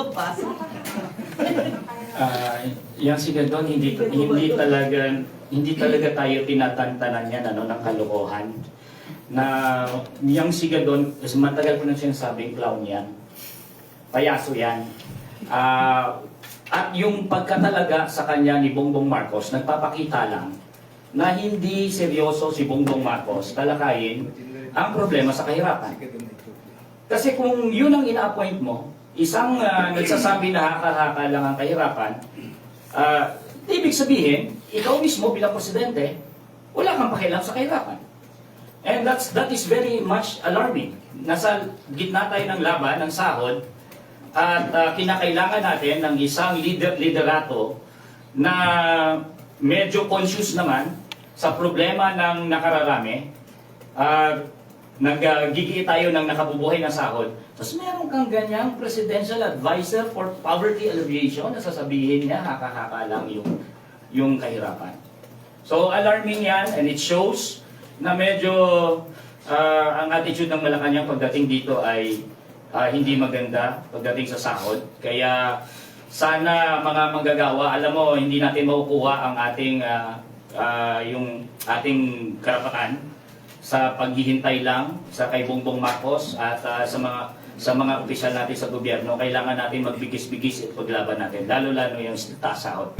Papasok. Yung siya doon, hindi talaga tayo tinatantanan yan ng kalokohan. Na yung siya doon, matagal ko na sinasabing clown yan. Payaso yan. At yung pagkatalaga sa kanya ni Bongbong Marcos, nagpapakita lang na hindi seryoso si Bongbong Marcos talakayin ang problema sa kahirapan. Kasi kung yun ang ina-appoint mo, isang nagsasabi na haka-haka lang ang kahirapan, ibig sabihin, ikaw mismo bilang presidente, wala kang pakialam sa kahirapan. And that is very much alarming. Nasa gitna tayo ng laban, ng sahod, at kinakailangan natin ng isang liderato na medyo conscious naman sa problema ng nakararami. Nagigii tayo ng nakabubuhay na sahod. Tapos meron kang ganyang presidential advisor for poverty alleviation na sasabihin niya, haka-haka lang yung kahirapan. So alarming yan, and it shows na medyo ang attitude ng Malacanang pagdating dito ay hindi maganda pagdating sa sahod. Kaya sana mga manggagawa, alam mo, hindi natin makukuha ang yung ating karapatan sa paghihintay lang sa kay Bongbong Marcos at sa mga opisyal natin sa gobyerno. Kailangan natin magbigis-bigis at paglaban natin, lalo-lalo yung taas sahod.